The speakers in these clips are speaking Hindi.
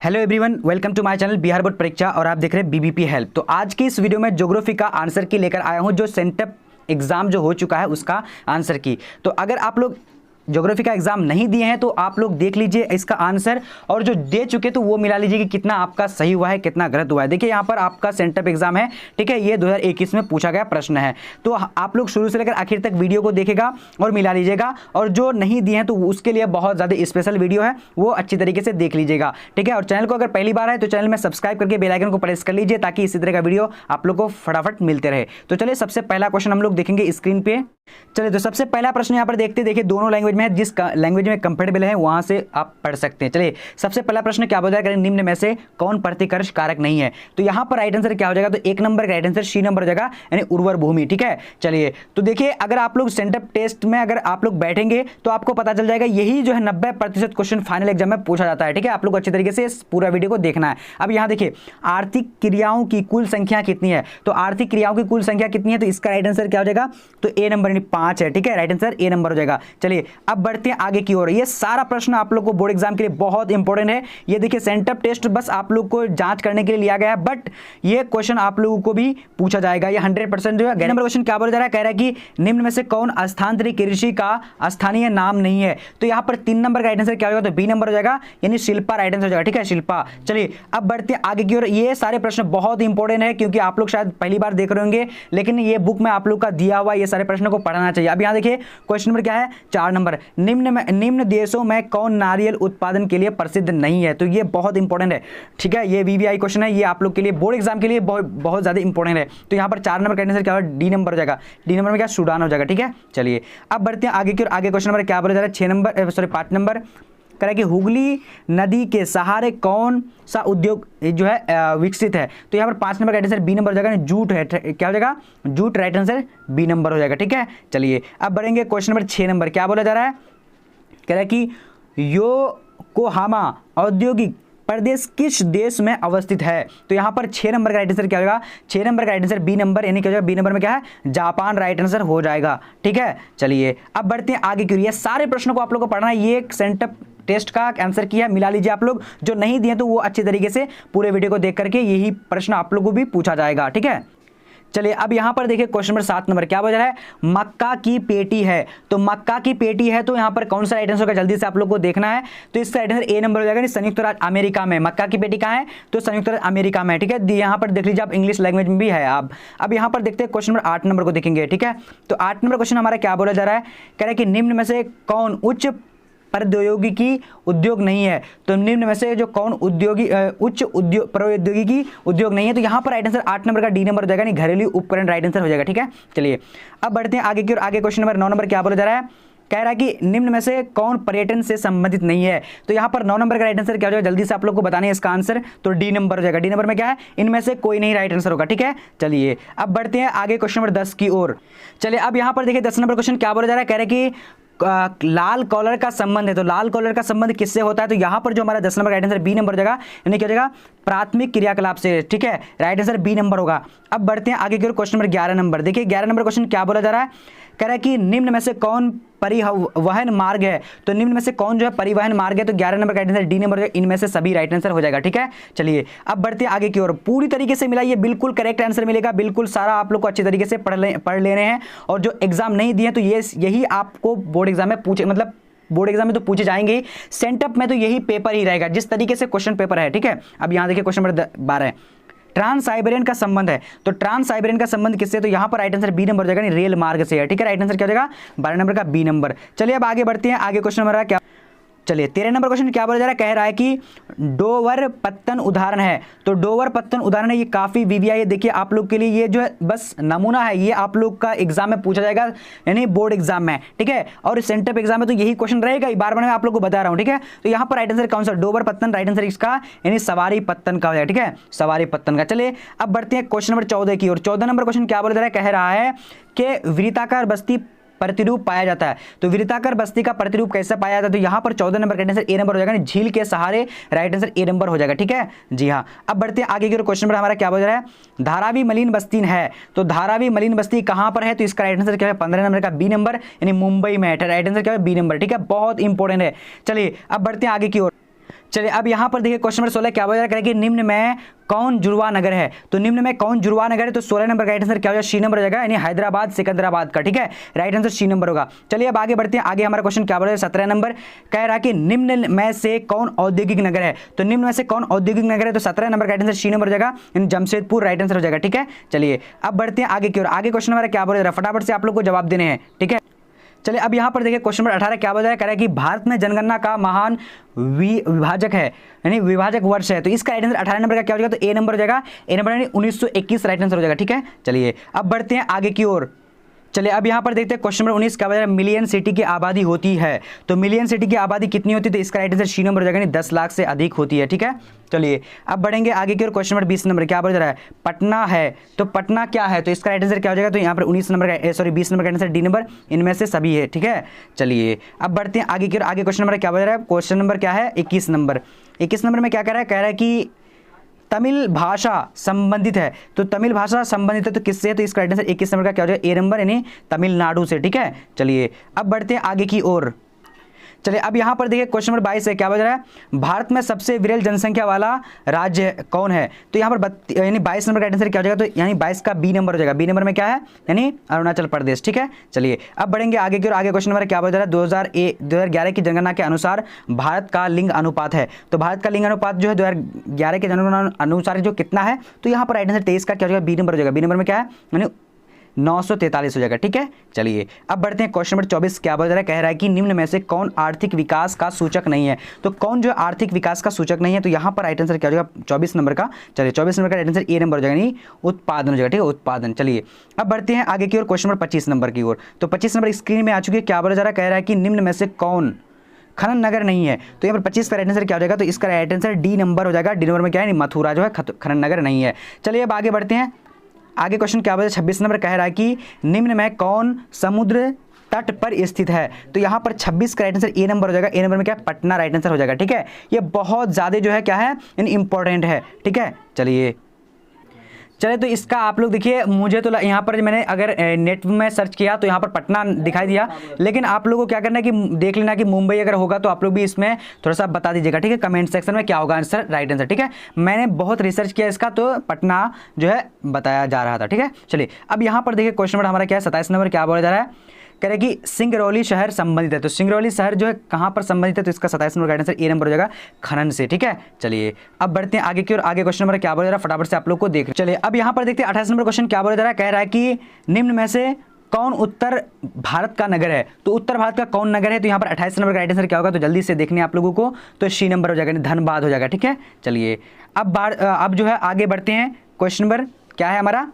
Hello everyone, welcome to my channel Bihar board परीक्षा और आप देख रहे हैं बीबीपी हेल्प। तो आज की इस वीडियो में ज्योग्राफी का आंसर की लेकर आया हूं, जो सेंटअप एग्जाम जो हो चुका है उसका आंसर की। तो अगर आप लोग ज्योग्राफी का एग्जाम नहीं दिए हैं तो आप लोग देख लीजिए इसका आंसर, और जो दे चुके तो वो मिला लीजिए कि कितना आपका सही हुआ है कितना गलत हुआ है। देखिए यहाँ पर आपका सेंटअप एग्जाम है, ठीक है, ये 2021 में पूछा गया प्रश्न है। तो आप लोग शुरू से लेकर आखिर तक वीडियो को देखेगा और मिला लीजिएगा, और जो नहीं दिए हैं तो उसके लिए बहुत ज़्यादा स्पेशल वीडियो है, वो अच्छी तरीके से देख लीजिएगा, ठीक है। और चैनल को अगर पहली बार है तो चैनल में सब्सक्राइब करके बेल आइकन को प्रेस कर लीजिए ताकि इसी तरह का वीडियो आप लोग को फटाफट मिलते रहे। तो चलिए सबसे पहला क्वेश्चन हम लोग देखेंगे स्क्रीन पे। चलिए तो सबसे पहला प्रश्न यहाँ पर देखते, देखिए दोनों लैंग्वेज में है, जिस लैंग्वेज में कंफर्टेबल है वहां से आप पढ़ सकते हैं। चलिए सबसे पहला प्रश्न क्या बोला जाएगा, निम्न में से कौन प्रतिकर्ष कारक नहीं है। तो यहाँ पर राइट आंसर क्या हो जाएगा, तो एक नंबर का राइट आंसर सी नंबर हो जाएगा, यानी उर्वर भूमि, ठीक है। चलिए तो देखिए अगर आप लोग सेंटअप टेस्ट में अगर आप लोग बैठेंगे तो आपको पता चल जाएगा, यही जो है 90% क्वेश्चन फाइनल एग्जाम में पूछा जाता है, ठीक है। आप लोग अच्छी तरीके से इस पूरा वीडियो को देखना है। अब यहाँ देखिए आर्थिक क्रियाओं की कुल संख्या कितनी है, तो आर्थिक क्रियाओं की कुल संख्या कितनी है, तो इसका राइट आंसर क्या हो जाएगा, तो ए नंबर यानी 5 है, ठीक है। राइट आंसर ए नंबर हो जाएगा। चलिए अब बढ़ते हैं आगे की ओर। ये सारा प्रश्न आप लोग को बोर्ड एग्जाम के लिए बहुत इंपॉर्टेंट है। ये देखिए सेंटअप टेस्ट बस आप लोग को जांच करने के लिए लिया गया है, बट ये क्वेश्चन आप लोगों को भी पूछा जाएगा। ये 100% जो है। नंबर क्वेश्चन क्या बोला जा रहा है, कह रहा है कि निम्न में से कौन स्थानांतरित कृषि का स्थानीय नाम नहीं है। तो यहाँ पर 3 नंबर का राइट आंसर क्या होगा, तो बी नंबर हो जाएगा, यानी शिल्पा राइट आंसर हो जाएगा, ठीक है, शिल्पा। चलिए अब बढ़ते हैं आगे की ओर। ये सारे प्रश्न बहुत इंपॉर्टेंट है क्योंकि आप लोग शायद पहली बार देख रहे होंगे, लेकिन ये बुक में आप लोग का दिया हुआ ये सारे प्रश्नों को पढ़ना चाहिए। अब यहाँ देखिए क्वेश्चन नंबर क्या है, 4 नंबर, निम्न देशों में कौन नारियल उत्पादन के लिए प्रसिद्ध नहीं है। तो ये बहुत इंपॉर्टेंट है, ठीक है। ये वीवीआई क्वेश्चन है, ये आप लोग के लिए बोर्ड एग्जाम के लिए बहुत ज्यादा इंपॉर्टेंट है। तो यहाँ पर 4 नंबर का आंसर क्या होगा, डी नंबर हो जाएगा। डी नंबर में क्या, सूडान हो जाएगा, ठीक है। चलिए अब बढ़ते हैं आगे की ओर। आगे क्वेश्चन नंबर क्या बोला जा रहा है, 6 नंबर, सॉरी 5 नंबर, कह रहा है कि हुगली नदी के सहारे कौन सा उद्योग जो है विकसित है। तो यहाँ पर 5 नंबर का आंसर बी नंबर हो जाएगा, जूट है, क्या हो जाएगा, jute. Right answer B number हो जाएगा, ठीक है। चलिए अब बढ़ेंगे क्वेश्चन नंबर 6 नंबर, क्या बोला जा रहा है, कह रहा है कि योकोहामा औद्योगिक प्रदेश किस देश में अवस्थित है। तो यहाँ पर 6 नंबर का राइट आंसर क्या होगा, 6 नंबर का राइट आंसर बी नंबर, यानी क्या हो जाएगा, बी नंबर में क्या है, जापान राइट आंसर हो जाएगा, ठीक है। चलिए अब बढ़ते हैं आगे की। ये सारे प्रश्नों को आप लोग को पढ़ना है, ये सेंटअप टेस्ट का आंसर किया, मिला लीजिए आप लोग। जो नहीं दिए तो वो अच्छी तरीके से पूरे वीडियो को देख करके यही प्रश्न आप लोग को भी पूछा जाएगा, ठीक है। चलिए अब यहां पर देखिए क्वेश्चन नंबर 7 नंबर, क्या बोल रहा है, मक्का की पेटी है। तो मक्का की पेटी है, तो यहां पर कौन सा राइट आंसर होगा, जल्दी से आप लोग को देखना है। तो इसका राइट आंसर ए नंबर हो जाएगा, संयुक्त राज्य अमेरिका में। मक्का की पेटी कहां है, तो संयुक्त राज्य अमेरिका में, ठीक है। यहां पर देख लीजिए आप, इंग्लिश लैंग्वेज में भी है आप। अब यहां पर देखते हैं क्वेश्चन नंबर 8 नंबर को देखेंगे, ठीक है। तो 8 नंबर क्वेश्चन हमारा क्या बोला जा रहा है, कह रहा है कि निम्न में से कौन उच्च प्रौद्योगिकी उद्योग नहीं है। तो निम्न में से जो कौन उच्च उद्योग प्रौद्योगिकी उद्योग नहीं है। तो यहां पर राइट आंसर 8 नंबर का डी नंबर हो जाएगा, नहीं घरेलू उपकरण राइट आंसर हो जाएगा, ठीक है। चलिए अब बढ़ते हैं आगे की ओर। आगे क्वेश्चन नंबर 9 नंबर क्या बोला जा रहा है, कह रहा है कि निम्न में से कौन पर्यटन से संबंधित नहीं है। तो यहाँ पर 9 नंबर का राइट आंसर क्या हो जाएगा, जल्दी से आप लोग को बताने इसका आंसर, तो डी नंबर हो जाएगा। डी नंबर में क्या है, इनमें से कोई नहीं राइट आंसर होगा, ठीक है। चलिए अब बढ़ते हैं आगे क्वेश्चन नंबर 10 की ओर। चलिए अब यहाँ पर देखिए 10 नंबर क्वेश्चन क्या बोला जा रहा है, कह रहा है कि लाल कॉलर का संबंध है। तो लाल कॉलर का संबंध किससे होता है, तो यहां पर जो हमारा 10 number right answer B number हो जाएगा, यानी क्या हो जाएगा, प्राथमिक क्रियाकलाप से, ठीक है। राइट आंसर बी नंबर होगा। अब बढ़ते हैं आगे की ओर। क्वेश्चन नंबर 11 नंबर, देखिए 11 नंबर क्वेश्चन क्या बोला जा रहा है, कह रहा है कि निम्न में से कौन परिवहन मार्ग है। तो निम्न में से कौन जो है परिवहन मार्ग है, तो 11 नंबर का राइट आंसर डी नंबर है, इनमें से सभी राइट आंसर हो जाएगा, ठीक है। चलिए अब बढ़ते हैं आगे की ओर। पूरी तरीके से मिलाइए, बिल्कुल करेक्ट आंसर मिलेगा, बिल्कुल सारा आप लोग को अच्छी तरीके से पढ़ लेने हैं। और जो एग्जाम नहीं दिए तो यही आपको बोर्ड एग्जाम में पूछे, मतलब बोर्ड एग्जाम में तो पूछे जाएंगे ही, सेंटअप में तो यही पेपर ही रहेगा जिस तरीके से क्वेश्चन पेपर है, ठीक है। अब यहाँ देखिए क्वेश्चन नंबर 12, ट्रांस साइबेरियन का संबंध है। तो ट्रांस साइबेरियन का संबंध किससे, तो यहाँ पर राइट आंसर बी नंबर हो जाएगा, रेल मार्ग से है, ठीक है। राइट आंसर क्या हो जाएगा, 12 नंबर का बी नंबर। चलिए अब आगे बढ़ते हैं। आगे क्वेश्चन नंबर क्या, चलिए 13 नंबर क्वेश्चन क्या बोला जा रहा है, कह रहा है कि डोवर पत्तन उदाहरण है। तो डोवर पत्तन उदाहरण है, ये काफी वीवीआई है, देखिए आप लोग के लिए ये जो है बस नमूना है, ये आप लोग का एग्जाम में पूछा जाएगा, यानी बोर्ड एग्जाम में, ठीक है। और सेंटअप एग्जाम में तो यही क्वेश्चन रहेगा, बार बार मैं आप लोग को बता रहा हूं, ठीक है। तो यहाँ पर राइट आंसर कौन सा, डोवर पत्तन राइट आंसर इसका, यानी सवारी पत्तन का हो जाएगा, ठीक है, सवारी पत्तन का। चलिए अब बढ़ते हैं क्वेश्चन नंबर 14 की ओर। 14 नंबर क्वेश्चन क्या बोला जा रहा है, कह रहा है कि वृत्ताकार बस्ती प्रतिरूप पाया जाता है। तो वृत्ताकार बस्ती का प्रतिरूप कैसे पाया जाता है, तो यहाँ पर 14 नंबर का आंसर ए नंबर हो जाएगा, झील के सहारे राइट आंसर ए नंबर हो जाएगा, ठीक है जी हाँ। अब बढ़ते हैं आगे की ओर। क्वेश्चन नंबर हमारा क्या बोल रहा है, धारावी मलिन बस्ती है। तो धारावी मलिन बस्ती कहाँ पर है, तो इसका राइट आंसर क्या है, 15 नंबर का बी नंबर, यानी मुंबई में है। राइट आंसर क्या है, बी नंबर, ठीक है, बहुत इंपॉर्टेंट है। चलिए अब बढ़ते हैं आगे की ओर। चलिए अब यहाँ पर देखिए क्वेश्चन नंबर 16 क्या बोला करें कि निम्न में कौन जुड़वा नगर है। तो निम्न में कौन जुड़वा नगर है, तो 16 नंबर का राइट आंसर क्या हो जाएगा, सी नंबर हो जाएगा, यानी हैदराबाद सिकंदराबाद का। ठीक है, राइट आंसर सी नंबर होगा। चलिए अब आगे बढ़ते हैं। आगे हमारा क्वेश्चन क्या बोला 17 नंबर कह रहा है कि निम्न में से कौन औद्योगिक नगर है। तो निम्न में से कौन औद्योगिक नगर है, तो 17 नंबर का राइट आंसर सी नंबर हो जाएगा, यानी जमशेदपुर राइट आंसर हो जाएगा। ठीक है, चलिए अब बढ़ते हैं आगे की ओर। आगे क्वेश्चन हमारा क्या बोल रहा है, फटाफट से आप लोग को जवाब देने हैं। ठीक है, चलिए अब यहाँ पर देखिए क्वेश्चन नंबर 18 क्या बोल रहा है, कह रहा है कि भारत में जनगणना का महान विभाजक है, यानी विभाजक वर्ष है। तो इसका राइट आंसर 18 नंबर का क्या हो जाएगा, तो ए नंबर हो जाएगा, ए नंबर यानी 1921 राइट आंसर हो जाएगा। ठीक है, चलिए अब बढ़ते हैं आगे की ओर। चलिए अब यहाँ पर देखते हैं क्वेश्चन नंबर 19 क्या बोल रहा है, मिलियन सिटी की आबादी होती है। तो मिलियन सिटी की आबादी कितनी होती है, तो इसका राइट आंसर सी नंबर हो जाएगा, यानी 10 लाख से अधिक होती है। ठीक है, चलिए अब बढ़ेंगे आगे की ओर। क्वेश्चन नंबर 20 नंबर क्या बोल रहा है, पटना है। तो पटना क्या है, तो इसका राइट आंसर क्या हो जाएगा, तो यहाँ पर 19 नंबर का 20 नंबर का आंसर डी नंबर, इनमें से सभी है। ठीक है, चलिए अब बढ़ते हैं आगे की ओर। आगे क्वेश्चन नंबर क्या बोल रहा है, क्वेश्चन नंबर क्या है 21 नंबर। 21 नंबर में क्या कह रहा है कि तमिल भाषा संबंधित है। तो तमिल भाषा संबंधित है तो किससे है, तो इसका राइट आंसर 21 नंबर का क्या हो जाएगा, ए नंबर, यानी तमिलनाडु से। ठीक है, चलिए अब बढ़ते हैं आगे की ओर। चलिए अब यहाँ पर देखिए क्वेश्चन नंबर 22 है क्या बज रहा है, भारत में सबसे विरल जनसंख्या वाला राज्य कौन है। तो यहाँ पर यानी 22 नंबर का आंसर क्या हो जाएगा, तो यानी 22 का बी नंबर हो जाएगा। बी नंबर में क्या है, यानी अरुणाचल प्रदेश। ठीक है, चलिए अब बढ़ेंगे आगे की ओर। आगे क्वेश्चन नंबर क्या बज रहा है, 2011 की जनगणना के अनुसार भारत का लिंग अनुपात है। तो भारत का लिंग अनुपात जो है 2011 के जनगणना अनुसार जो कितना है, तो यहाँ पर राइट आंसर 23 का क्या हो जाएगा, बी नंबर हो जाएगा। बी नंबर में क्या है, यानी 943 हो जाएगा। ठीक है, चलिए अब बढ़ते हैं क्वेश्चन नंबर 24 क्या बोल रहा है, कह रहा है कि निम्न में से कौन आर्थिक विकास का सूचक नहीं है। तो कौन जो आर्थिक विकास का सूचक नहीं है, तो यहाँ पर राइट आंसर क्या हो जाएगा, 24 नंबर का। चलिए 24 नंबर का राइट आंसर ए नंबर हो जाएगा, यानी उत्पादन हो जाएगा। ठीक है, उत्पादन। चलिए अब बढ़ते हैं आगे की ओर, क्वेश्चन नंबर 25 नंबर की ओर। तो 25 नंबर स्क्रीन में आ चुकी है, क्या बोला जा रहा है, कह रहा है कि निम्न में से कौन खनन नगर नहीं है। तो यहाँ पर 25 का राइट आंसर क्या हो जाएगा, तो इसका राइट आंसर डी नंबर हो जाएगा। डी नंबर में क्या है, मथुरा जो है खनन नगर नहीं है। चलिए अब आगे बढ़ते हैं। आगे क्वेश्चन क्या बोला 26 नंबर कह रहा है कि निम्न में कौन समुद्र तट पर स्थित है। तो यहाँ पर 26 का राइट आंसर ए नंबर हो जाएगा। ए नंबर में क्या है, पटना राइट आंसर हो जाएगा। ठीक है, ये बहुत ज़्यादा जो है क्या है, इंपॉर्टेंट है। ठीक है, चलिए तो इसका आप लोग देखिए, मुझे तो यहाँ पर मैंने अगर नेट में सर्च किया तो यहाँ पर पटना दिखाई दिया, लेकिन आप लोगों को क्या करना है कि देख लेना कि मुंबई अगर होगा तो आप लोग भी इसमें थोड़ा सा बता दीजिएगा। ठीक है, कमेंट सेक्शन में क्या होगा आंसर, राइट आंसर। ठीक है, मैंने बहुत रिसर्च किया इसका, तो पटना जो है बताया जा रहा था। ठीक है, चलिए अब यहाँ पर देखिए क्वेश्चन नंबर हमारा क्या है 27 नंबर क्या बोला जा रहा है, कह रहे कि सिंगरौली शहर संबंधित है। तो सिंगरौली शहर जो है कहाँ पर संबंधित है, तो इसका 27 नंबर का आंसर ए नंबर हो जाएगा, खनन से। ठीक है, चलिए अब बढ़ते हैं आगे की ओर। आगे क्वेश्चन नंबर क्या बोला जा रहा है, फटाफट से आप लोग को देख। चलिए अब यहाँ पर देखते हैं 28 नंबर क्वेश्चन क्या बोला जा रहा है, कह रहा है कि निम्न में से कौन उत्तर भारत का नगर है। तो उत्तर भारत का कौन नगर है, तो यहाँ पर 28 नंबर का राइट आंसर क्या होगा, तो जल्दी से देखने आप लोगों को, तो सी नंबर हो जाएगा, धनबाद हो जाएगा। ठीक है, चलिए अब जो है आगे बढ़ते हैं। क्वेश्चन नंबर क्या है हमारा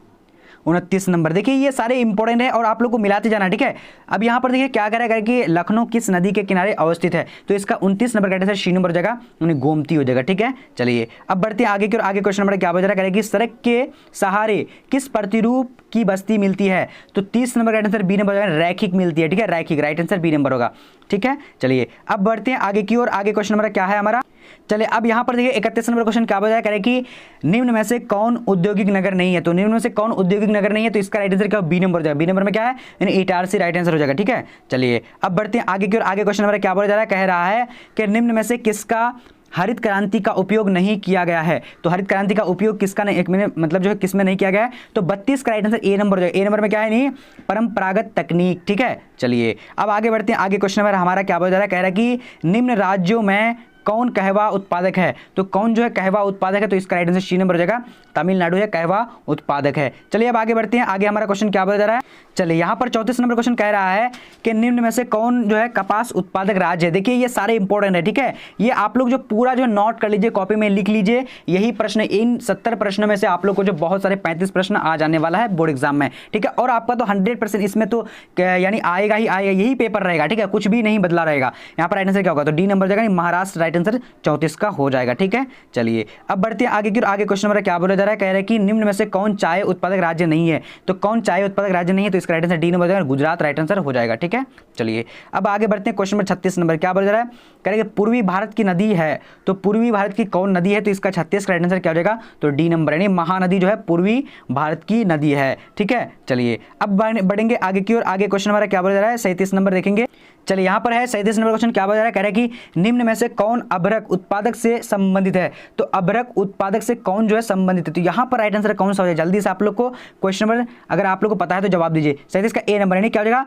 29 नंबर। देखिए ये सारे इंपॉर्टेंट है और आप लोग को मिलाते जाना। ठीक है, अब यहाँ पर देखिए क्या करेगा कि लखनऊ किस नदी के किनारे अवस्थित है। तो इसका 29 नंबर का आंसर सी नंबर हो जाएगा, यानी गोमती हो जाएगा। ठीक है, चलिए अब बढ़ते हैं आगे की ओर। आगे क्वेश्चन नंबर क्या बता रहा है कि सड़क के सहारे किस प्रतिरूप की बस्ती मिलती है। तो 30 नंबर का आंसर बी नंबर हो जाएगा, रैखिक मिलती है। ठीक है, रैखिक राइट आंसर बी नंबर होगा। ठीक है, चलिए अब बढ़ते हैं आगे की ओर। आगे क्वेश्चन नंबर क्या है हमारा, चलिए अब यहाँ पर देखिए 31 नंबर क्वेश्चन क्या बताया, करें कि निम्न में से कौन औद्योगिक नगर नहीं है। तो निम्न में से कौन औद्योगिक नगर नहीं है, तो इसका राइट आंसर क्या बी नंबर हो जाएगा। बी नंबर में क्या है, यानी इटारसी राइट आंसर हो जाएगा। ठीक है, चलिए अब बढ़ते हैं आगे की ओर। आगे क्वेश्चन नंबर क्या बोला जा रहा है, कह रहा है कि निम्न में से किसका हरित क्रांति का उपयोग नहीं किया गया है। तो हरित क्रांति का उपयोग किसका नहीं, एक मिनट मतलब जो है किसमें नहीं किया गया है, तो 32 का राइट आंसर ए नंबर हो जाएगा। ए नंबर में क्या है, नहीं परंपरागत तकनीक। ठीक है, चलिए अब आगे बढ़ते हैं। आगे क्वेश्चन नंबर हमारा क्या बोला जा रहा है, कह रहा है कि निम्न राज्यों में कौन कहवा उत्पादक है। तो कौन जो है कहवा उत्पादक है, तो इसका राइट आंसर सी नंबर हो जाएगा, तमिलनाडु है कहवा उत्पादक है। चलिए अब आगे बढ़ते हैं। आगे हमारा क्वेश्चन क्या बोला जा रहा है, चलिए यहाँ पर 34 नंबर क्वेश्चन कह रहा है कि निम्न में से कौन जो है कपास उत्पादक राज्य है। देखिए ये सारे इंपॉर्टेंट है। ठीक है, ये आप लोग जो पूरा जो नोट कर लीजिए, कॉपी में लिख लीजिए। यही प्रश्न, इन 70 प्रश्नों में से आप लोग को जो बहुत सारे 35 प्रश्न आ जाने वाला है बोर्ड एग्जाम में। ठीक है, और आपका तो 100% इसमें तो यानी आएगा ही आएगा, यही पेपर रहेगा। ठीक है, कुछ भी नहीं बदला रहेगा। यहाँ पर राइट आंसर क्या होगा, तो डी नंबर जाएगा, महाराष्ट्र राइट आंसर 34 का हो जाएगा। ठीक है, चलिए अब बढ़ते हैं आगे की। आगे क्वेश्चन नंबर क्या बोला जा रहा है, कह रहे हैं कि निम्न में से कौन चाय उत्पादक राज्य नहीं है। तो कौन चाय उत्पादक राज्य नहीं है, तो इसका राइट आंसर डी नंबर जाएगा, गुजरात राइट आंसर हो जाएगा। ठीक है, चलिए अब आगे बढ़ते हैं। क्वेश्चन नंबर 36 नंबर क्या बोला जा रहा है, कह रहे हैं कि पूर्वी भारत की नदी है। तो पूर्वी भारत की कौन नदी है, तो इसका 36 का राइट आंसर क्या हो जाएगा, तो डी नंबर, यानी महानदी जो है पूर्वी भारत की नदी है। ठीक है, चलिए अब बढ़ेंगे आगे की ओर। आगे क्वेश्चन हमारा क्या बोला जा रहा है 37 नंबर देखेंगे। चलिए यहाँ पर है 37 नंबर क्वेश्चन, क्या बोला जा रहा है, कह रहा है कि निम्न में से कौन अभ्रक उत्पादक से संबंधित है। तो अभ्रक उत्पादक से कौन जो है संबंधित है, तो यहाँ पर राइट आंसर कौन सा हो जाए, जल्दी से आप लोग को क्वेश्चन नंबर अगर आप लोग को पता है तो जवाब दीजिए। 37 का ए नंबर यानी क्या हो जाएगा,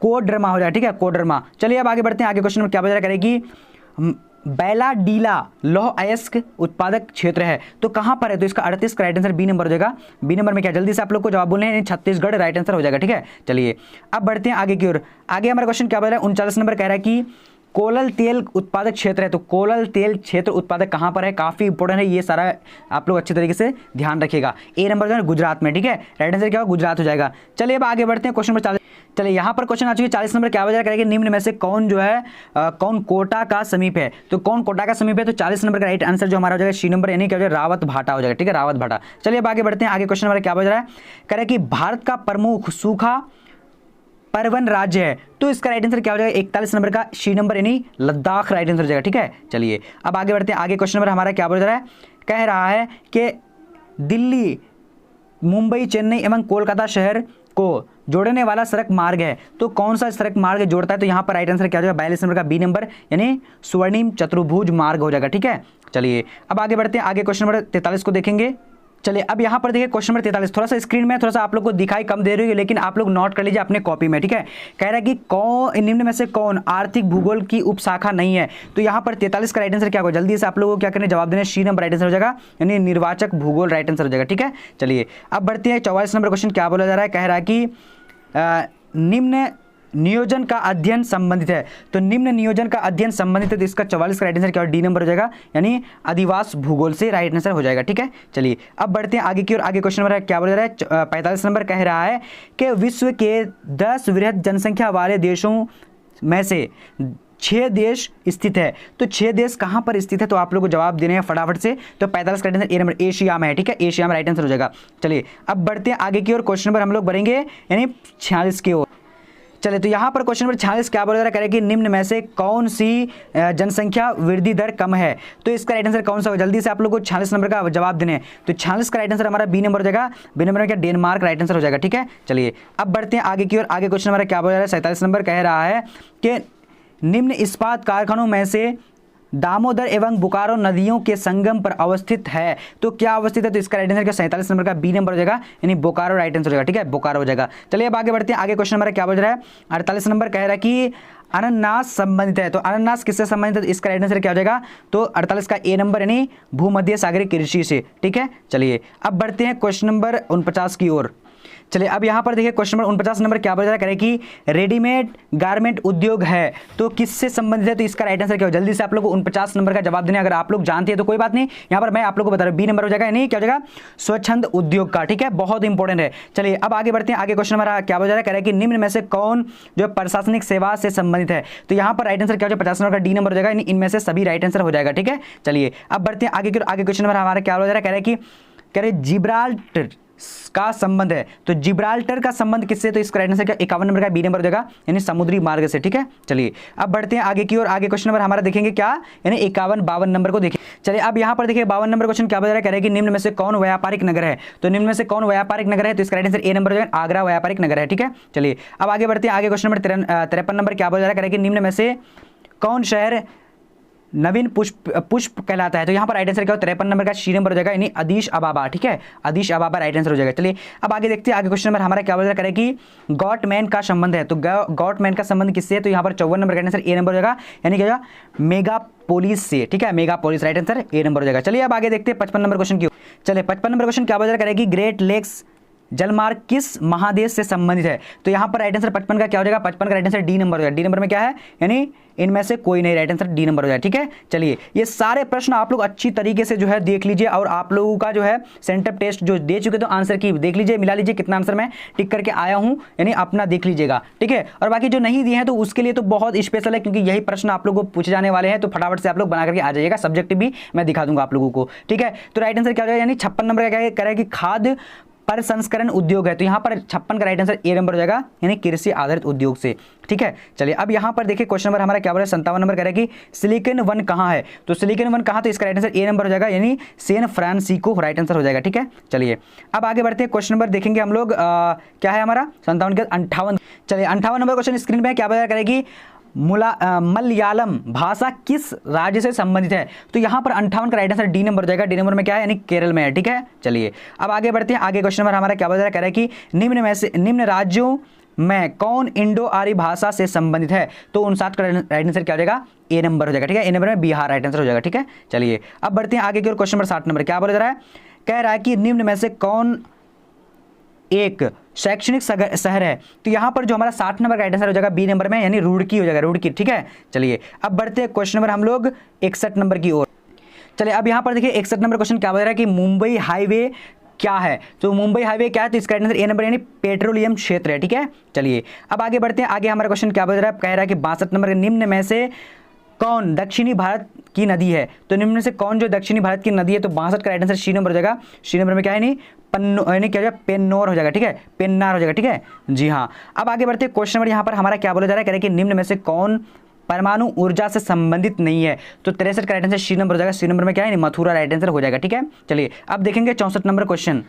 कोडरमा हो जाएगा, ठीक है, कोडरमा। चलिए अब आगे बढ़ते हैं, आगे क्वेश्चन नंबर क्या बोला जा रहा है, करेगी बैलाडीला लौह अयस्क उत्पादक क्षेत्र है, तो कहां पर है, तो इसका 38 का राइट आंसर बी नंबर हो जाएगा। बी नंबर में क्या, जल्दी से आप लोग को जवाब बोलने हैं, छत्तीसगढ़ राइट आंसर हो जाएगा, ठीक है। चलिए अब बढ़ते हैं आगे की ओर। आगे हमारा क्वेश्चन क्या बोल रहा है, 39 नंबर कह रहा है कि कोलल तेल उत्पादक क्षेत्र है, तो कोलल तेल क्षेत्र उत्पादक कहां पर है, काफी इंपॉर्टेंट है ये सारा, आप लोग अच्छे तरीके से ध्यान रखिएगा। ए नंबर जो है गुजरात में, ठीक है, राइट आंसर क्या होगा, गुजरात हो जाएगा। चलिए अब आगे बढ़ते हैं क्वेश्चन नंबर 40। चलिए यहाँ पर क्वेश्चन आ चुकी है 40 नंबर, क्या वजह करेंगे, निम्न में से कौन जो है कौन कोटा का समीप है, तो कौन कोटा का समीप है, तो 40 नंबर का राइट आंसर जो हमारा हो जाएगा सी नंबर यानी क्या हो जाएगा, रावत भाटा हो जाएगा, ठीक है, रावत भाटा। चलिए अब आगे बढ़ते हैं, आगे क्वेश्चन हमारा क्या बज रहा है, कह रहा है कि भारत का प्रमुख सूखा परवन राज्य है, तो इसका राइट आंसर क्या हो जाएगा, 41 नंबर का सी नंबर यानी लद्दाख राइट आंसर हो जाएगा, ठीक है। चलिए अब आगे बढ़ते हैं, आगे क्वेश्चन नंबर हमारा क्या बोल रहा है, कह रहा है कि दिल्ली मुंबई चेन्नई एवं कोलकाता शहर को जोड़ने वाला सड़क मार्ग है, तो कौन सा सड़क मार्ग जोड़ता है, तो यहाँ पर राइट आंसर क्या हो जाएगा, 42 नंबर का बी नंबर यानी स्वर्णिम चतुर्भुज मार्ग हो जाएगा, ठीक है। चलिए अब आगे बढ़ते हैं, आगे क्वेश्चन नंबर 43 को देखेंगे। चलिए अब यहाँ पर देखिए क्वेश्चन नंबर 43, थोड़ा सा स्क्रीन में थोड़ा सा आप लोग को दिखाई कम दे रही है, लेकिन आप लोग नोट कर लीजिए अपने कॉपी में, ठीक है। कह रहा है कि कौन निम्न में से कौन आर्थिक भूगोल की उपशाखा नहीं है, तो यहाँ पर 43 का राइट आंसर क्या होगा, जल्दी से आप लोगों को क्या करने जवाब देने, सी नंबर राइट आंसर हो जाएगा यानी निर्वाचक भूगोल राइट आंसर हो जाएगा, ठीक है। चलिए अब बढ़ते हैं 44 नंबर क्वेश्चन, क्या बोला जा रहा है, कह रहा है कि निम्न नियोजन का अध्ययन संबंधित है, तो निम्न नियोजन का अध्ययन संबंधित है, तो इसका 44 का राइट आंसर क्या डी नंबर हो जाएगा यानी अधिवास भूगोल से राइट आंसर हो जाएगा, ठीक है। चलिए अब बढ़ते हैं आगे की ओर, आगे क्वेश्चन नंबर क्या बोल रहा है, 45 नंबर कह रहा है कि विश्व के 10 वृहद जनसंख्या वाले देशों में से 6 देश स्थित है, तो 6 देश कहां पर स्थित है, तो आप लोग को जवाब देने हैं फटाफट से, तो 45 का right answer A number Asia में है, ठीक है, एशिया में राइट आंसर हो जाएगा। चलिए अब बढ़ते हैं आगे की ओर, क्वेश्चन नंबर हम लोग बढ़ेंगे यानी 46 की ओर। चलिए तो यहाँ पर क्वेश्चन नंबर 46 क्या बोल रहा है, करेगी निम्न में से कौन सी जनसंख्या वृद्धि दर कम है, तो इसका राइट आंसर कौन सा होगा, जल्दी से आप लोग को 46 नंबर का जवाब देने हैं, तो 46 का राइट आंसर हमारा बी नंबर हो जाएगा, बी नंबर में क्या डेनमार्क राइट आंसर हो जाएगा, ठीक है। चलिए अब बढ़ते हैं आगे की ओर, आगे क्वेश्चन नंबर क्या बोल रहा है, 47 नंबर कह रहा है कि निम्न इस्पात कारखानों में से दामोदर एवं बोकारो नदियों के संगम पर अवस्थित है, तो क्या अवस्थित है, तो इसका राइट आंसर क्या 47 नंबर का बी नंबर हो जाएगा यानी बोकारो राइट आंसर हो जाएगा, ठीक है, बोकारो हो जाएगा। चलिए अब आगे बढ़ते हैं, आगे क्वेश्चन नंबर क्या बोल रहा है, 48 नंबर कह रहा है कि अनानास संबंधित है, तो अनानास किससे संबंधित है, तो इसका राइट आंसर क्या हो जाएगा, तो 48 का ए नंबर यानी भूमध्य सागरीय कृषि से, ठीक है। चलिए अब बढ़ते हैं क्वेश्चन नंबर 49 की ओर। चलिए अब यहाँ पर देखिए क्वेश्चन नंबर 49 नंबर क्या बोल रहा है, करें कि रेडीमेड गारमेंट उद्योग है, तो किससे संबंधित है, तो इसका राइट आंसर क्या हो, जल्दी से आप लोग को 49 नंबर का जवाब देने, अगर आप लोग जानते हैं तो कोई बात नहीं, यहाँ पर मैं आप लोग को बता रहा हूँ बी नंबर हो जाएगा यानी क्या हो जाएगा स्वच्छंद उद्योग का, ठीक है, बहुत इंपॉर्टेंट है। चलिए अब आगे बढ़ते हैं, आगे क्वेश्चन हमारा क्या बोल रहा है, कह रहा है कि निम्न में से कौन जो प्रशासनिक सेवा से संबंधित है, तो यहाँ पर राइट आंसर क्या हो जाएगा 50 नंबर का डी नंबर हो जाएगा यानी इनमें से सभी राइट आंसर हो जाएगा, ठीक है। चलिए अब बढ़ते हैं आगे की, आगे क्वेश्चन नंबर हमारा क्या हो जा रहा है, कह रहा है कि कह रहे जिब्राल्टर का संबंध है, तो जिब्राल्टर का संबंध किससे, तो इसका राइट आंसर क्या 51 नंबर का बी नंबर हो जाएगा यानी समुद्री मार्ग से, ठीक है। चलिए अब बढ़ते हैं आगे की ओर, आगे क्वेश्चन नंबर हमारा देखेंगे क्या यानी 52 नंबर को देखिए। चलिए अब यहाँ पर देखिए 52 नंबर क्वेश्चन क्या बता रहा है, कह रहा है कि निम्न में से कौन व्यापारिक नगर है, तो निम्न में से कौन व्यापारिक नगर है, तो इसका राइट आंसर ए नंबर हो जाएगा आगरा व्यापारिक नगर है, ठीक है। चलिए अब आगे बढ़ते हैं, आगे क्वेश्चन नंबर 53 नंबर क्या बता रहा है, कह रहा है कि निम्न में से कौन शहर नवीन पुष्प कहलाता है, तो यहाँ पर राइट आंसर क्या हो 53 नंबर का सी नंबर हो जाएगा यानी अदीश अबाबा, ठीक है, अदीश अबाबा राइट आंसर हो जाएगा। चलिए अब आगे देखते हैं, आगे क्वेश्चन नंबर हमारा क्या बोल रहा है कि गॉटमैन का संबंध है, तो गॉटमैन का संबंध किससे है, तो यहाँ पर 54 नंबर का आंसर ए नंबर हो जाएगा यानी क्या मेगा पोलिस से, ठीक है, mega police right answer A number हो जाएगा। चलिए अब आगे देखते हैं 55 नंबर क्वेश्चन की। चलिए 55 नंबर क्वेश्चन क्या बोल रहा है कि ग्रेट लेक्स जलमार्ग किस महादेश से संबंधित है, तो यहाँ पर राइट आंसर 55 का क्या हो जाएगा, 55 का राइट आंसर डी नंबर हो जाएगा, डी नंबर में क्या है यानी इनमें से कोई नहीं, राइट आंसर डी नंबर हो जाएगा, ठीक है। चलिए ये सारे प्रश्न आप लोग अच्छी तरीके से जो है देख लीजिए, और आप लोगों का जो है सेंटर टेस्ट जो दे चुके तो आंसर की देख लीजिए, मिला लीजिए कितना आंसर मैं टिक करके आया हूं यानी अपना देख लीजिएगा, ठीक है। और बाकी जो नहीं दिए हैं तो उसके लिए तो बहुत स्पेशल है, क्योंकि यही प्रश्न आप लोगों को पूछे जाने वाले हैं, तो फटाफट से आप लोग बना करके आ जाइएगा, सब्जेक्ट भी मैं दिखा दूंगा आप लोगों को, ठीक है। तो राइट आंसर क्या हो जाएगा यानी 56 नंबर का क्या कह रहा है कि खाद्य प्रसंस्करण उद्योग है, तो यहाँ पर 56 का राइट आंसर ए नंबर हो जाएगा यानी कृषि आधारित उद्योग से, ठीक है। चलिए अब यहाँ पर देखिए क्वेश्चन नंबर हमारा क्या बोल रहा है 57 नंबर कह रहा है कि सिलिकॉन वन कहाँ है, तो सिलिकॉन वन कहाँ, तो इसका राइट आंसर ए नंबर हो जाएगा यानी सैन फ्रांसिस्को राइट आंसर हो जाएगा, ठीक है। चलिए अब आगे बढ़ते हैं, क्वेश्चन नंबर देखेंगे हम लोग क्या है हमारा 57 के 58। चलिए 58 नंबर क्वेश्चन स्क्रीन पे क्या बता करेगी मलयालम भाषा किस राज्य से संबंधित है? तो यहाँ पर 58 का राइट आंसर डी नंबर हो जाएगा। डी नंबर में क्या है, यानी केरल में है। ठीक है, चलिए अब आगे बढ़ते हैं। आगे क्वेश्चन नंबर हमारा क्या बता रहा है, कह रहा है कि निम्न राज्यों में कौन इंडो आर्य भाषा से संबंधित है? तो 59 का राइट आंसर क्या हो जाएगा, ए नंबर हो जाएगा। ठीक है, ए नंबर में बिहार राइट आंसर हो जाएगा। ठीक है, चलिए अब बढ़ते हैं आगे की ओर। क्वेश्चन नंबर 60 नंबर क्या बोल रहा है, कह रहा है कि निम्न में से कौन एक शैक्षणिक शहर है? तो यहाँ पर जो हमारा 60 नंबर का राइट आंसर हो जाएगा बी नंबर में, यानी रुड़की हो जाएगा, रुड़की। ठीक है, चलिए अब बढ़ते हैं क्वेश्चन नंबर हम लोग 61 नंबर की ओर। चलिए अब यहाँ पर देखिए 61 नंबर क्वेश्चन क्या बोल रहा है कि मुंबई हाईवे क्या है? तो मुंबई हाईवे क्या है? तो इसका आंसर ए नंबर यानी पेट्रोलियम क्षेत्र है। ठीक है, चलिए अब आगे बढ़ते हैं। आगे हमारा क्वेश्चन क्या बोल रहा है, कह रहा है कि 62 नंबर निम्न में से कौन दक्षिणी भारत की नदी है? तो निम्न में से कौन जो दक्षिणी भारत की नदी है? तो 62 का राइट आंसर सी नंबर हो जाएगा। सी नंबर में क्या है, नहीं यानी क्या हो जाएगा, पेन्नोर हो जाएगा। ठीक है, पेन्नार हो जाएगा। ठीक है, जी हाँ। अब आगे बढ़ते हैं। क्वेश्चन नंबर यहाँ पर हमारा क्या बोला जा रहा है, कह रहे हैं कि निम्न में से कौन परमाणु ऊर्जा से संबंधित नहीं है? तो 63 का राइट आंसर सी नंबर हो जाएगा। सी नंबर में क्या है, मथुरा राइट आंसर हो जाएगा। ठीक है, चलिए अब देखेंगे 64 नंबर क्वेश्चन।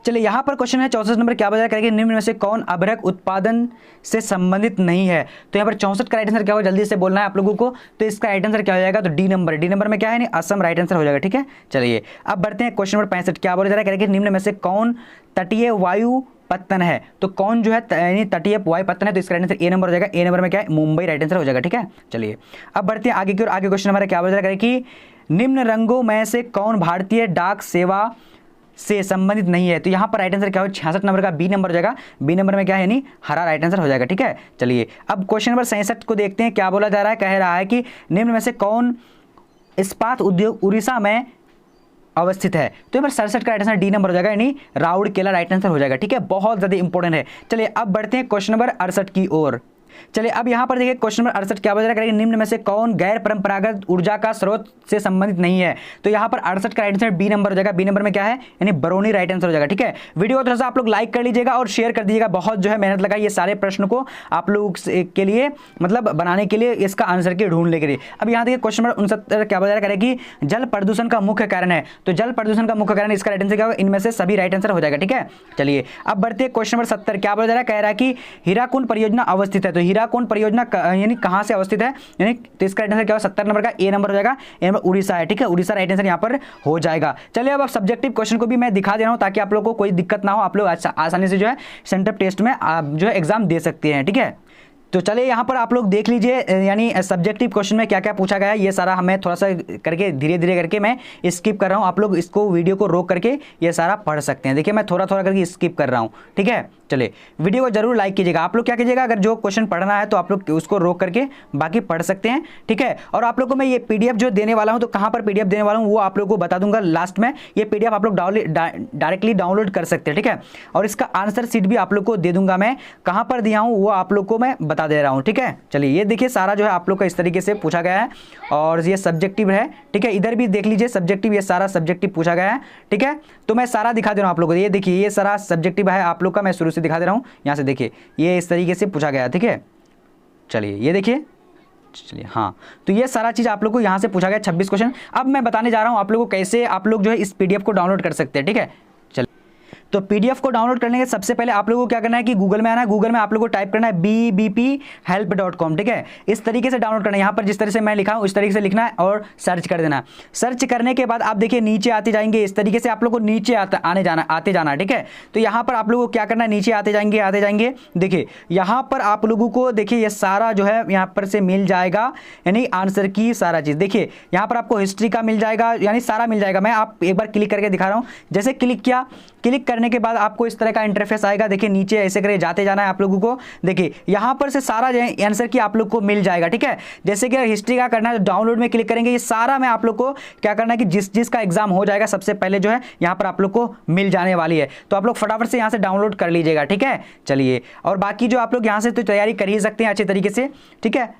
चलिए यहाँ पर क्वेश्चन है 64 नंबर क्या बता करेंगे, निम्न में से कौन अभ्रक उत्पादन से संबंधित नहीं है? तो यहाँ पर 64 का राइट आंसर क्या होगा, जल्दी से बोलना है आप लोगों को। तो इसका राइट आंसर क्या हो जाएगा, तो डी नंबर। डी नंबर में क्या है, नहीं असम राइट आंसर हो जाएगा। ठीक है, चलिए अब बढ़ते हैं क्वेश्चन नंबर 65 क्या बोला जा रहा है, निम्न में से कौन तटीय वायु पत्तन है? तो कौन जो है यानी तटीय वायु पत्तन है? तो इसका राइट आंसर ए नंबर हो जाएगा। ए नंबर में क्या है, मुंबई राइट आंसर हो जाएगा। ठीक है, चलिए अब बढ़ते हैं आगे की ओर। आगे क्वेश्चन हमारा क्या बोला जा रहा है कि निम्न रंगों में से कौन भारतीय डाक सेवा से संबंधित नहीं है? तो यहाँ पर राइट आंसर क्या हो, 66 नंबर का बी नंबर हो जाएगा। बी नंबर में क्या है, यानी हरा राइट आंसर हो जाएगा। ठीक है, चलिए अब क्वेश्चन नंबर 67 को देखते हैं क्या बोला जा रहा है। कह रहा है कि निम्न में से कौन इस्पात उद्योग उड़ीसा में अवस्थित है? तो यहाँ पर 67 का राइट आंसर डी नंबर हो जाएगा, यानी राउरकेला राइट आंसर हो जाएगा। ठीक है, बहुत ज़्यादा इंपॉर्टेंट है। चलिए अब बढ़ते हैं क्वेश्चन नंबर 68 की ओर। चलिए अब यहाँ पर देखिए क्वेश्चन नंबर 68 क्या बता रहा है, निम्न में से कौन गैर परंपरागत ऊर्जा का स्रोत से संबंधित नहीं है? तो यहाँ पर 68 का राइट आंसर बी नंबर हो जाएगा। बी नंबर में क्या है, यानी बरौनी राइट आंसर हो जाएगा। ठीक है, वीडियो को थोड़ा सा आप लोग लाइक कर लीजिएगा और शेयर कर दीजिएगा। बहुत जो है मेहनत लगाई ये सारे प्रश्न को आप लोग के लिए मतलब बनाने के लिए, इसका आंसर के ढूंढने के लिए। अब यहाँ देखिए क्वेश्चन नंबर 69 क्या बता रहा है कि जल प्रदूषण का मुख्य कारण है? तो जल प्रदूषण का मुख्य कारण, इसका राइट आंसर क्या होगा, इनमें से सभी राइट आंसर हो जाएगा। ठीक है, चलिए अब बढ़ते हैं क्वेश्चन नंबर 70 क्या बोला जा रहा है, कह रहा है कि हीराकुंड परियोजना अवस्थित है? तो हीराकुंड परियोजना यानी कहां से अवस्थित है, यानी तो इसका राइट आंसर क्या होगा, 70 नंबर का ए नंबर हो जाएगा। ए नंबर उड़ीसा है। ठीक है, उड़ीसा राइट आंसर यहां पर हो जाएगा। चलिए अब सब्जेक्टिव क्वेश्चन को भी मैं दिखा दे रहा हूं ताकि आप लोगों को कोई दिक्कत ना हो, आप लोग आसानी से जो है सेंटर टेस्ट में आप जो है एग्जाम दे सकते हैं। ठीक है, तो चलिए यहाँ पर आप लोग देख लीजिए, यानी सब्जेक्टिव क्वेश्चन में क्या क्या पूछा गया है, ये सारा हमें थोड़ा सा करके धीरे धीरे करके मैं स्किप कर रहा हूँ। आप लोग इसको वीडियो को रोक करके ये सारा पढ़ सकते हैं। देखिए मैं थोड़ा थोड़ा करके स्किप कर रहा हूँ। ठीक है, चलिए वीडियो को जरूर लाइक कीजिएगा। आप लोग क्या कीजिएगा, अगर जो क्वेश्चन पढ़ना है तो आप लोग उसको रोक करके बाकी पढ़ सकते हैं। ठीक है, और आप लोग को मैं ये पीडीएफ जो देने वाला हूँ, तो कहाँ पर पीडीएफ देने वाला हूँ वो आप लोग को बता दूंगा लास्ट में। ये पीडीएफ आप लोग डायरेक्टली डाउनलोड कर सकते हैं। ठीक है, और इसका आंसर शीट भी आप लोग को दे दूंगा मैं, कहाँ पर दिया हूँ वो आप लोग को मैं बता दे रहा हूँ। ठीक है, चलिए ये देखिए सारा जो है आप लोग का इस तरीके से पूछा गया है और ये सब्जेक्टिव है। ठीक है, इधर भी देख लीजिए सब्जेक्टिव, ये सारा सब्जेक्टिव पूछा गया है। ठीक है, तो मैं सारा दिखा दे रहा हूँ आप लोगों को। ये देखिए ये सारा सब्जेक्टिव है आप लोग का, मैं शुरू से दिखा दे रहा हूँ। यहाँ से देखिए ये इस तरीके से पूछा गया है। ठीक है, चलिए ये देखिए, चलिए हाँ, तो ये सारा चीज़ आप लोग को यहाँ से पूछा गया 26 क्वेश्चन। अब मैं बताने जा रहा हूँ आप लोग को कैसे आप लोग जो है इस पीडीएफ को डाउनलोड कर सकते हैं। ठीक है, तो पीडीएफ को डाउनलोड करने के सबसे पहले आप लोगों को क्या करना है कि गूगल में आना है। गूगल में आप लोगों को टाइप करना है bbphelp.com। ठीक है, इस तरीके से डाउनलोड करना है। यहाँ पर जिस तरह से मैं लिखा हूँ उस तरीके से लिखना है और सर्च कर देना। सर्च करने के बाद आप देखिए नीचे आते जाएंगे, इस तरीके से आप लोग को नीचे आते जाना। ठीक है, तो यहाँ पर आप लोगों को क्या करना है, नीचे आते जाएंगे। देखिए यहाँ पर आप लोगों को देखिए ये सारा जो है यहाँ पर से मिल जाएगा, यानी आंसर की सारा चीज़। देखिए यहाँ पर आपको हिस्ट्री का मिल जाएगा, यानी सारा मिल जाएगा। मैं आप एक बार क्लिक करके दिखा रहा हूँ। जैसे क्लिक किया, क्लिक करने के बाद आपको इस तरह का इंटरफेस आएगा। देखिए नीचे ऐसे करके जाते जाना है आप लोगों को। देखिए यहाँ पर से सारा जो है आंसर की आप लोग को मिल जाएगा। ठीक है, जैसे कि हिस्ट्री का करना है तो डाउनलोड में क्लिक करेंगे। ये सारा में आप लोग को क्या करना है कि जिस का एग्जाम हो जाएगा सबसे पहले जो है यहाँ पर आप लोग को मिल जाने वाली है। तो आप लोग फटाफट से यहाँ से डाउनलोड कर लीजिएगा। ठीक है, चलिए और बाकी जो आप लोग यहाँ से तो तैयारी कर ही सकते हैं अच्छे तरीके से। ठीक है,